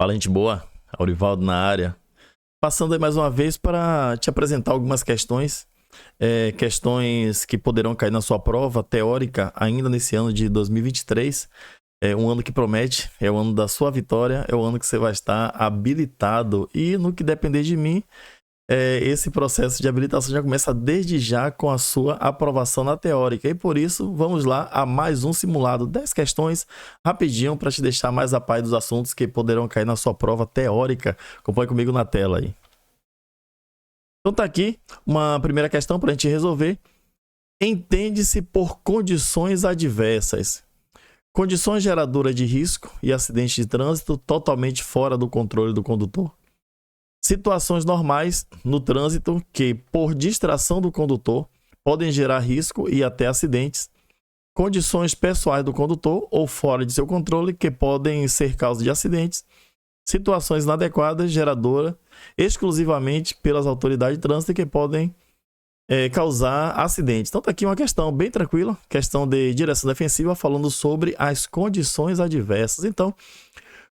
Fala, gente boa. Aurivaldo na área. Passando aí mais uma vez para te apresentar algumas questões, questões que poderão cair na sua prova teórica ainda nesse ano de 2023. É um ano que promete, é o ano da sua vitória, é o ano que você vai estar habilitado. E no que depender de mim, esse processo de habilitação já começa desde já com a sua aprovação na teórica. E por isso, vamos lá a mais um simulado. 10 questões rapidinho para te deixar mais a par dos assuntos que poderão cair na sua prova teórica. Acompanhe comigo na tela aí. Então tá aqui uma primeira questão para a gente resolver. Entende-se por condições adversas. Condições geradoras de risco e acidente de trânsito totalmente fora do controle do condutor. Situações normais no trânsito que, por distração do condutor, podem gerar risco e até acidentes. Condições pessoais do condutor ou fora de seu controle que podem ser causa de acidentes. Situações inadequadas geradoras exclusivamente pelas autoridades de trânsito que podem causar acidentes. Então tá aqui uma questão bem tranquila, questão de direção defensiva, falando sobre as condições adversas. Então,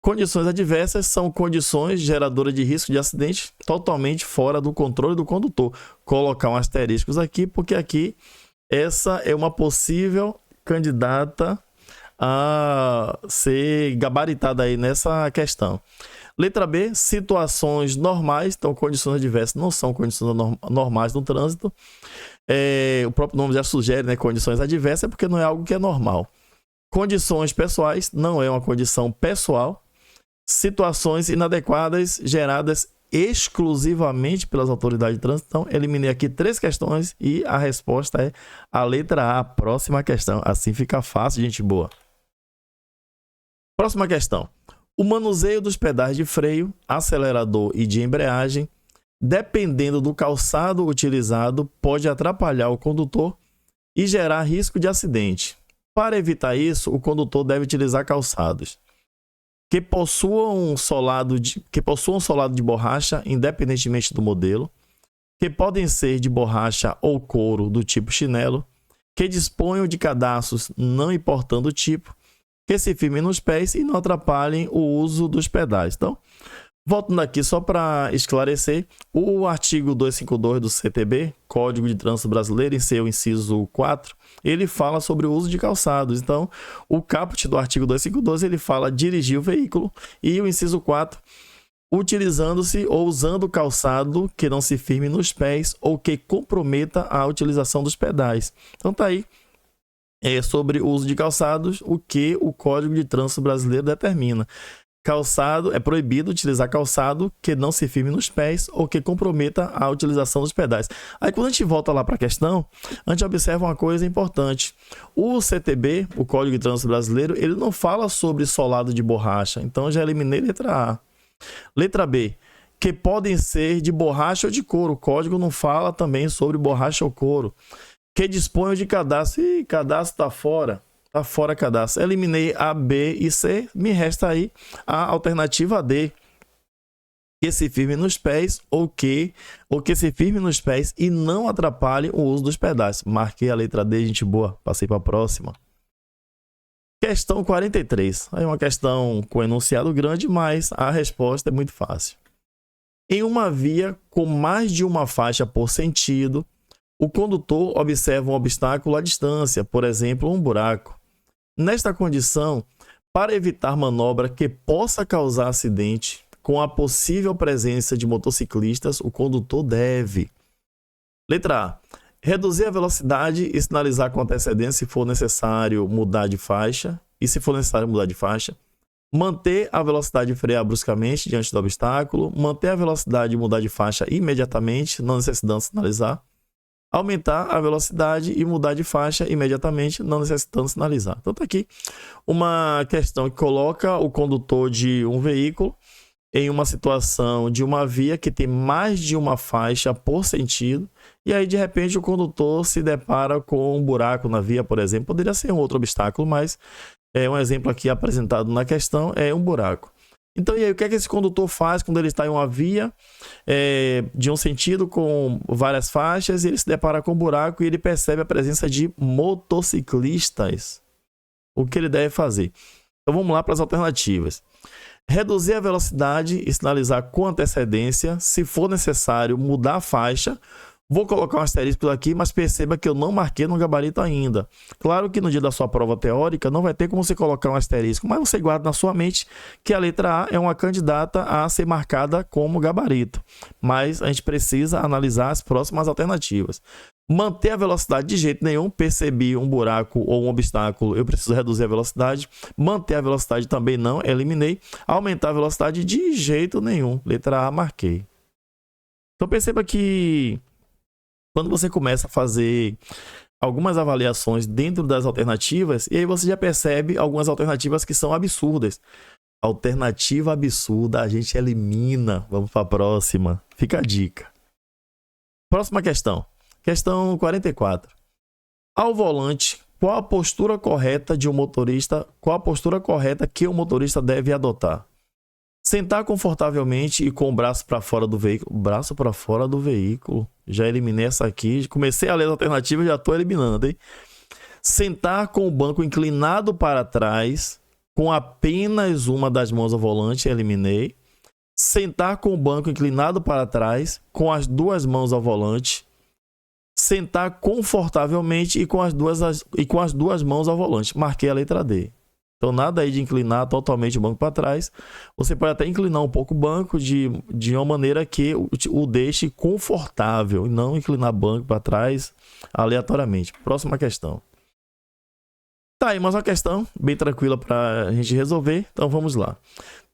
condições adversas são condições geradoras de risco de acidente totalmente fora do controle do condutor. Colocar um asterisco aqui, porque aqui essa é uma possível candidata a ser gabaritada aí nessa questão. Letra B, situações normais. Então, condições adversas não são condições normais no trânsito. O próprio nome já sugere, né? Condições adversas, porque não é algo que é normal. Condições pessoais não é uma condição pessoal. Situações inadequadas geradas exclusivamente pelas autoridades de trânsito. Então, eliminei aqui 3 questões e a resposta é a letra A. Próxima questão. Assim fica fácil, gente boa. Próxima questão. O manuseio dos pedais de freio, acelerador e de embreagem, dependendo do calçado utilizado, pode atrapalhar o condutor e gerar risco de acidente. Para evitar isso, o condutor deve utilizar calçados que possuam um solado de borracha, independentemente do modelo, que podem ser de borracha ou couro do tipo chinelo, que disponham de cadarços não importando o tipo, que se firmem nos pés e não atrapalhem o uso dos pedais. Então, voltando aqui só para esclarecer, o artigo 252 do CTB, Código de Trânsito Brasileiro, em seu inciso 4, ele fala sobre o uso de calçados. Então, o caput do artigo 252, ele fala dirigir o veículo, e o inciso 4, utilizando-se ou usando calçado que não se firme nos pés ou que comprometa a utilização dos pedais. Então tá aí. Sobre o uso de calçados, o que o Código de Trânsito Brasileiro determina. Calçado, é proibido utilizar calçado que não se firme nos pés ou que comprometa a utilização dos pedais. Aí quando a gente volta lá para a questão, a gente observa uma coisa importante. O CTB, o Código de Trânsito Brasileiro, ele não fala sobre solado de borracha. Então eu já eliminei letra A. Letra B, que podem ser de borracha ou de couro. O código não fala também sobre borracha ou couro. Que dispõe de cadastro. Ih, cadastro está fora. Está fora cadastro. Eliminei A, B e C. Me resta aí a alternativa D. Que se firme nos pés ou que se firme nos pés e não atrapalhe o uso dos pedais. Marquei a letra D, gente boa. Passei para a próxima. Questão 43. Aí uma questão com enunciado grande, mas a resposta é muito fácil. Em uma via com mais de uma faixa por sentido, o condutor observa um obstáculo à distância, por exemplo, um buraco. Nesta condição, para evitar manobra que possa causar acidente, com a possível presença de motociclistas, o condutor deve: letra A, reduzir a velocidade e sinalizar com antecedência se for necessário mudar de faixa, manter a velocidade e frear bruscamente diante do obstáculo, manter a velocidade e mudar de faixa imediatamente, não necessitando sinalizar, aumentar a velocidade e mudar de faixa imediatamente, não necessitando sinalizar. Então tá aqui uma questão que coloca o condutor de um veículo em uma situação de uma via que tem mais de uma faixa por sentido, e aí de repente o condutor se depara com um buraco na via, por exemplo. Poderia ser um outro obstáculo, mas um exemplo aqui apresentado na questão é um buraco. Então, e aí, o que é que esse condutor faz quando ele está em uma via de um sentido com várias faixas e ele se depara com um buraco e ele percebe a presença de motociclistas? O que ele deve fazer? Então, vamos lá para as alternativas. Reduzir a velocidade e sinalizar com antecedência. Se for necessário, mudar a faixa. Vou colocar um asterisco aqui, mas perceba que eu não marquei no gabarito ainda. Claro que no dia da sua prova teórica não vai ter como você colocar um asterisco, mas você guarda na sua mente que a letra A é uma candidata a ser marcada como gabarito. Mas a gente precisa analisar as próximas alternativas. Manter a velocidade de jeito nenhum, percebi um buraco ou um obstáculo, eu preciso reduzir a velocidade. Manter a velocidade também não, eliminei. Aumentar a velocidade de jeito nenhum, letra A, marquei. Então perceba que quando você começa a fazer algumas avaliações dentro das alternativas, e aí você já percebe algumas alternativas que são absurdas. Alternativa absurda, a gente elimina. Vamos para a próxima. Fica a dica. Próxima questão. Questão 44. Ao volante, qual a postura correta de um motorista? Qual a postura correta que o motorista deve adotar? Sentar confortavelmente e com o braço para fora do veículo. Braço para fora do veículo. Já eliminei essa aqui. Comecei a ler as alternativas e já estou eliminando, hein? Sentar com o banco inclinado para trás, com apenas uma das mãos ao volante. Eliminei. Sentar com o banco inclinado para trás, com as duas mãos ao volante. Sentar confortavelmente e com as duas mãos ao volante. Marquei a letra D. Então, nada aí de inclinar totalmente o banco para trás. Você pode até inclinar um pouco o banco de uma maneira que o deixe confortável e não inclinar o banco para trás aleatoriamente. Próxima questão. Tá aí mais uma questão bem tranquila para a gente resolver. Então, vamos lá.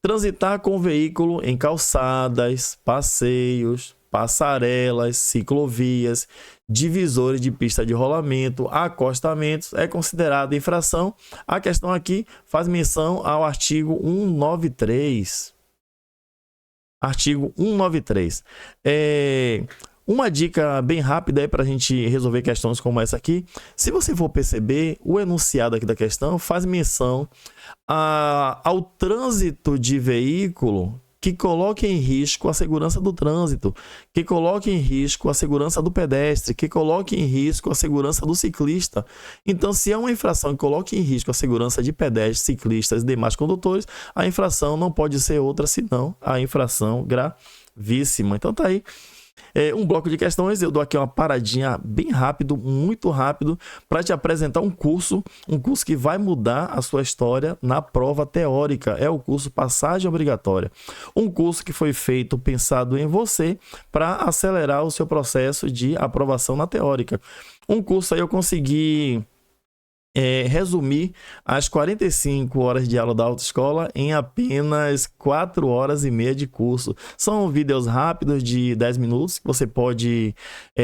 Transitar com o veículo em calçadas, passeios, passarelas, ciclovias, divisores de pista de rolamento, acostamentos é considerada infração. A questão aqui faz menção ao artigo 193. Artigo 193. Uma dica bem rápida aí para a gente resolver questões como essa aqui. Se você for perceber, o enunciado aqui da questão faz menção ao trânsito de veículo que coloque em risco a segurança do trânsito, que coloque em risco a segurança do pedestre, que coloque em risco a segurança do ciclista. Então, se é uma infração que coloque em risco a segurança de pedestres, ciclistas e demais condutores, a infração não pode ser outra senão a infração gravíssima. Então, tá aí. Um bloco de questões, eu dou aqui uma paradinha bem rápido, muito rápido, para te apresentar um curso que vai mudar a sua história na prova teórica. É o curso Passagem Obrigatória. Um curso que foi feito, pensado em você, para acelerar o seu processo de aprovação na teórica. Um curso aí eu consegui resumir as 45 horas de aula da autoescola em apenas 4 horas e meia de curso. São vídeos rápidos de 10 minutos que você pode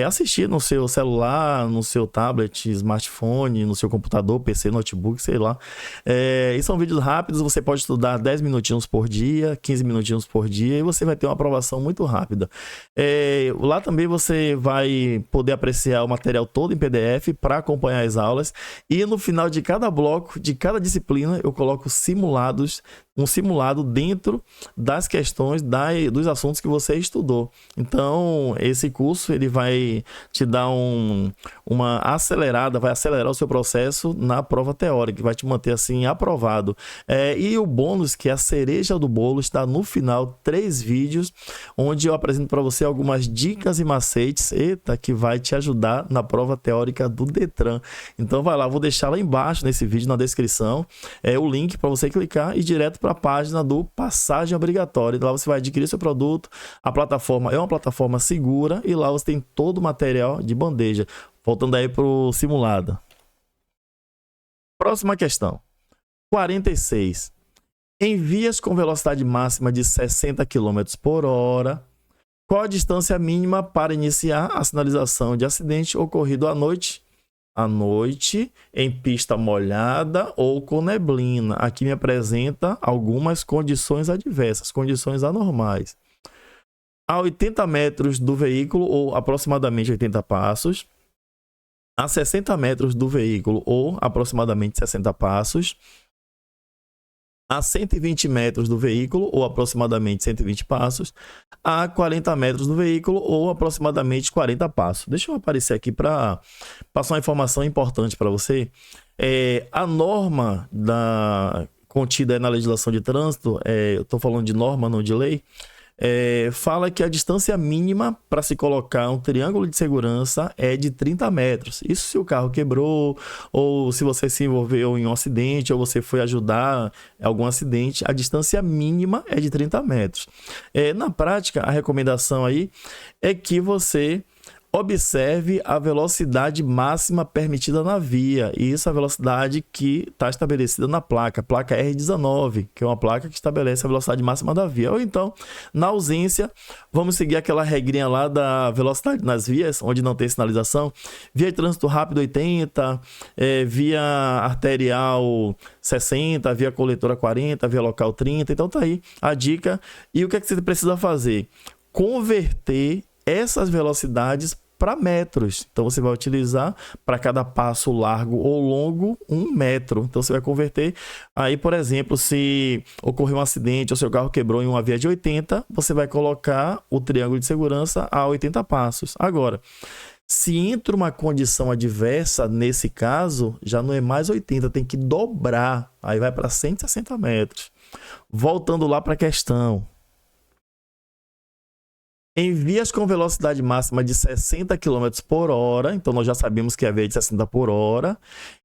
assistir no seu celular, no seu tablet, smartphone, no seu computador, PC, notebook, sei lá. E são vídeos rápidos, você pode estudar 10 minutinhos por dia, 15 minutinhos por dia e você vai ter uma aprovação muito rápida. Lá também você vai poder apreciar o material todo em PDF para acompanhar as aulas e no final de cada bloco, de cada disciplina, eu coloco um simulado dentro das questões dos assuntos que você estudou. Então, esse curso ele vai te dar uma acelerada, vai acelerar o seu processo na prova teórica, vai te manter assim aprovado. E o bônus, que é a cereja do bolo, está no final, 3 vídeos, onde eu apresento para você algumas dicas e macetes, que vai te ajudar na prova teórica do Detran. Então, vai lá, vou deixar lá embaixo nesse vídeo, na descrição, o link para você clicar e ir direto para a página do Passagem Obrigatória. Lá você vai adquirir seu produto. A plataforma é uma plataforma segura e lá você tem todo o material de bandeja. Voltando aí para o simulado. Próxima questão. 46. Em vias com velocidade máxima de 60 km por hora, qual a distância mínima para iniciar a sinalização de acidente ocorrido à noite, em pista molhada ou com neblina? Aqui me apresenta algumas condições adversas, condições anormais. A 80 metros do veículo, ou aproximadamente 80 passos. A 60 metros do veículo, ou aproximadamente 60 passos. A 120 metros do veículo, ou aproximadamente 120 passos, a 40 metros do veículo, ou aproximadamente 40 passos. Deixa eu aparecer aqui para passar uma informação importante para você. A norma contida na legislação de trânsito, eu estou falando de norma, não de lei, fala que a distância mínima para se colocar um triângulo de segurança é de 30 metros. Isso se o carro quebrou, ou se você se envolveu em um acidente, ou você foi ajudar em algum acidente, a distância mínima é de 30 metros. Na prática, a recomendação aí é que você observe a velocidade máxima permitida na via. E isso é a velocidade que está estabelecida na placa R19, que é uma placa que estabelece a velocidade máxima da via. Ou então, na ausência, vamos seguir aquela regrinha lá da velocidade nas vias, onde não tem sinalização. Via de trânsito rápido 80, via arterial 60, via coletora 40, via local 30. Então tá aí a dica. E o que é que você precisa fazer? Converter essas velocidades para metros. Então você vai utilizar para cada passo largo ou longo 1 metro. Então você vai converter. Aí, por exemplo, se ocorreu um acidente ou seu carro quebrou em uma via de 80, você vai colocar o triângulo de segurança a 80 passos. Agora, se entra uma condição adversa, nesse caso, já não é mais 80, tem que dobrar. Aí vai para 160 metros. Voltando lá para a questão. Em vias com velocidade máxima de 60 km por hora, então nós já sabemos que a via é de 60 por hora,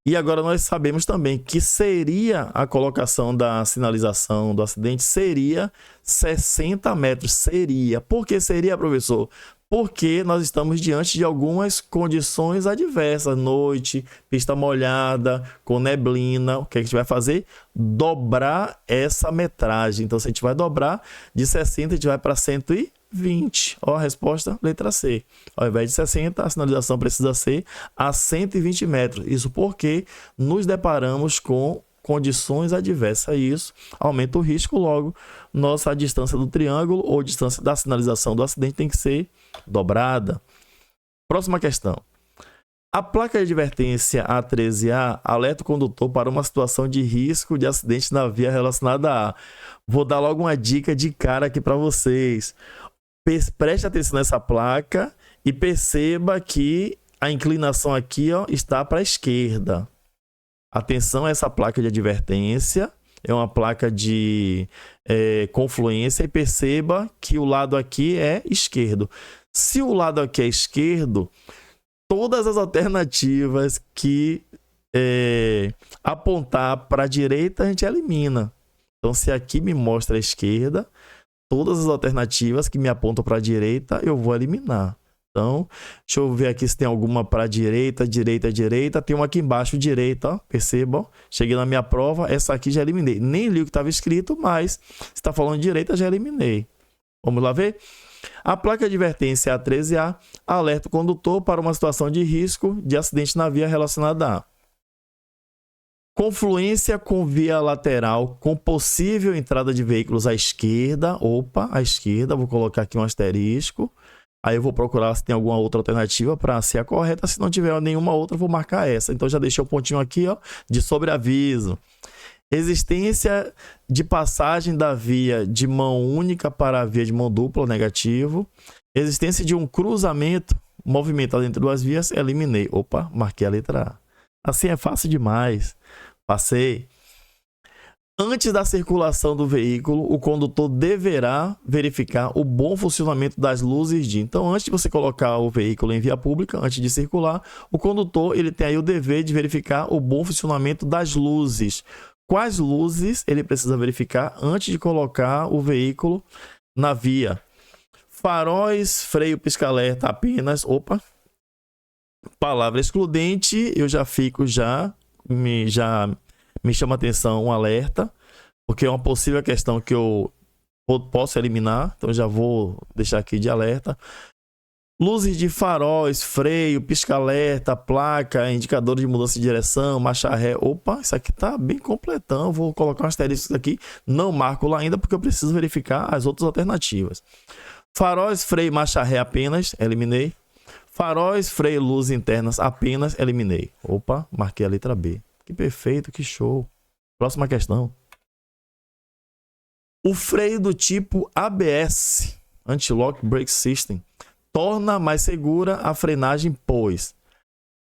e agora nós sabemos também que seria a colocação da sinalização do acidente, seria 60 metros, seria. Por que seria, professor? Porque nós estamos diante de algumas condições adversas, noite, pista molhada, com neblina. O que a gente vai fazer? Dobrar essa metragem. Então, se a gente vai dobrar de 60, a gente vai para 120. Ó, a resposta, letra C. Ao invés de 60, a sinalização precisa ser a 120 metros. Isso porque nos deparamos com condições adversas. Isso aumenta o risco, logo, nossa distância do triângulo ou distância da sinalização do acidente tem que ser dobrada. Próxima questão. A placa de advertência A13A alerta o condutor para uma situação de risco de acidente na via relacionada a... Vou dar logo uma dica de cara aqui para vocês. Preste atenção nessa placa e perceba que a inclinação aqui, ó, está para a esquerda. Atenção a essa placa de advertência. É uma placa de confluência e perceba que o lado aqui é esquerdo. Se o lado aqui é esquerdo, todas as alternativas que apontar para a direita a gente elimina. Então, se aqui me mostra a esquerda, todas as alternativas que me apontam para a direita eu vou eliminar. Então, deixa eu ver aqui se tem alguma para a direita, direita. Tem uma aqui embaixo, direita, ó, percebam. Cheguei na minha prova, essa aqui já eliminei. Nem li o que estava escrito, mas se está falando de direita, já eliminei. Vamos lá ver? A placa de advertência A13A alerta o condutor para uma situação de risco de acidente na via relacionada a confluência com via lateral com possível entrada de veículos à esquerda. Opa, à esquerda, vou colocar aqui um asterisco. Aí eu vou procurar se tem alguma outra alternativa para ser a correta. Se não tiver nenhuma outra, vou marcar essa. Então já deixei o pontinho aqui, ó, de sobreaviso. Existência de passagem da via de mão única para a via de mão dupla, negativo. Existência de um cruzamento movimentado entre duas vias, eliminei. Opa, marquei a letra A. Assim é fácil demais. Passei. Antes da circulação do veículo, o condutor deverá verificar o bom funcionamento das luzes de... Então, antes de você colocar o veículo em via pública, antes de circular, o condutor ele tem aí o dever de verificar o bom funcionamento das luzes. Quais luzes ele precisa verificar antes de colocar o veículo na via? Faróis, freio, pisca-alerta apenas. Opa! Palavra excludente, eu já fico me chama a atenção um alerta, porque é uma possível questão que eu posso eliminar, então já vou deixar aqui de alerta. Luzes de faróis, freio, pisca-alerta, placa, indicador de mudança de direção, marcha ré. Opa, isso aqui tá bem completão, vou colocar um asterisco aqui, não marco lá ainda porque eu preciso verificar as outras alternativas. Faróis, freio, marcha ré apenas, eliminei. Faróis, freio, luzes internas apenas, eliminei. Opa, marquei a letra B. Que perfeito, que show. Próxima questão. O freio do tipo ABS, Anti-Lock Brake System, torna mais segura a frenagem, pois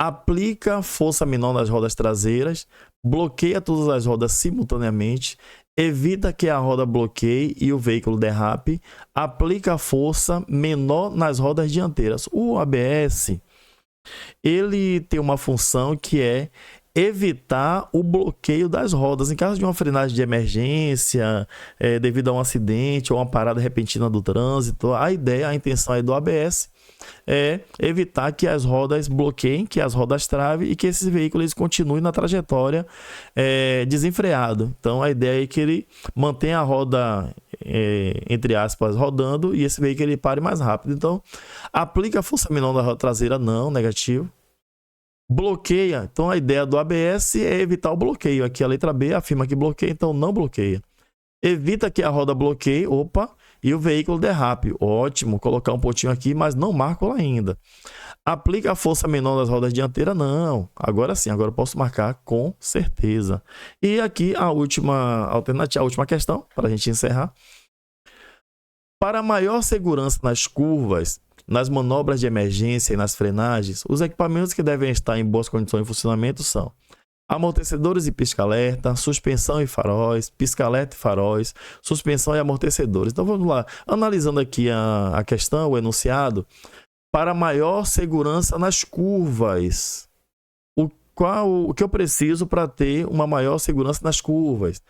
aplica força menor nas rodas traseiras, bloqueia todas as rodas simultaneamente, evita que a roda bloqueie e o veículo derrape, aplica força menor nas rodas dianteiras. O ABS, ele tem uma função que é evitar o bloqueio das rodas em caso de uma frenagem de emergência, devido a um acidente ou uma parada repentina do trânsito. A ideia, a intenção aí do ABS é evitar que as rodas bloqueiem, que as rodas travem e que esses veículos continuem na trajetória desenfreado. Então a ideia é que ele mantenha a roda, entre aspas, rodando e esse veículo ele pare mais rápido. Então aplica a força menor na roda traseira, não, negativo. Bloqueia, então a ideia do ABS é evitar o bloqueio. Aqui a letra B afirma que bloqueia, então não bloqueia. Evita que a roda bloqueie, e o veículo derrape. Ótimo, colocar um pontinho aqui, mas não marco lá ainda. Aplica a força menor nas rodas dianteiras, não. Agora sim, agora eu posso marcar com certeza. E aqui a última alternativa, a última questão, para a gente encerrar. Para maior segurança nas curvas, nas manobras de emergência e nas frenagens, os equipamentos que devem estar em boas condições de funcionamento são amortecedores e pisca-alerta, suspensão e faróis, pisca-alerta e faróis, suspensão e amortecedores. Então vamos lá, analisando aqui a questão, o enunciado. Para maior segurança nas curvas, o que eu preciso para ter uma maior segurança nas curvas?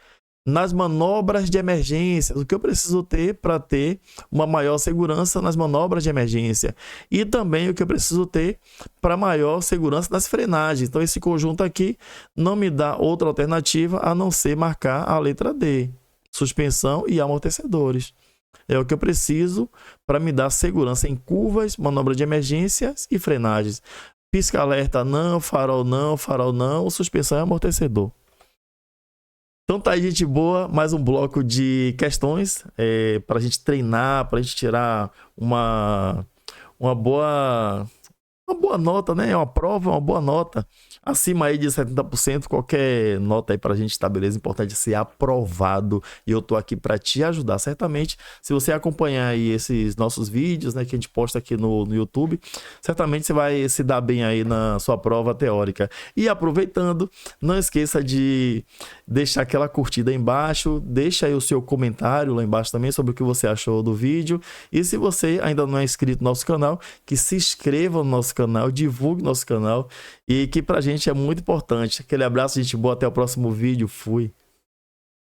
Nas manobras de emergência, o que eu preciso ter para ter uma maior segurança nas manobras de emergência, e também o que eu preciso ter para maior segurança nas frenagens. Então esse conjunto aqui não me dá outra alternativa a não ser marcar a letra D, suspensão e amortecedores. É o que eu preciso para me dar segurança em curvas, manobra de emergências e frenagens. Pisca-alerta não, farol não, suspensão e amortecedor. Então tá aí, gente boa, mais um bloco de questões para a gente treinar, para a gente tirar uma boa nota, né? Uma prova, uma boa nota. Acima aí de 70%, qualquer nota aí pra gente estabelecer, importante ser aprovado. E eu tô aqui para te ajudar. Certamente, se você acompanhar aí esses nossos vídeos, né, que a gente posta aqui no YouTube, certamente você vai se dar bem aí na sua prova teórica. E aproveitando, não esqueça de deixar aquela curtida aí embaixo, deixa aí o seu comentário lá embaixo também sobre o que você achou do vídeo. E se você ainda não é inscrito no nosso canal, que se inscreva no nosso canal, divulgue nosso canal, e que pra gente é muito importante. Aquele abraço, gente boa, até o próximo vídeo, fui!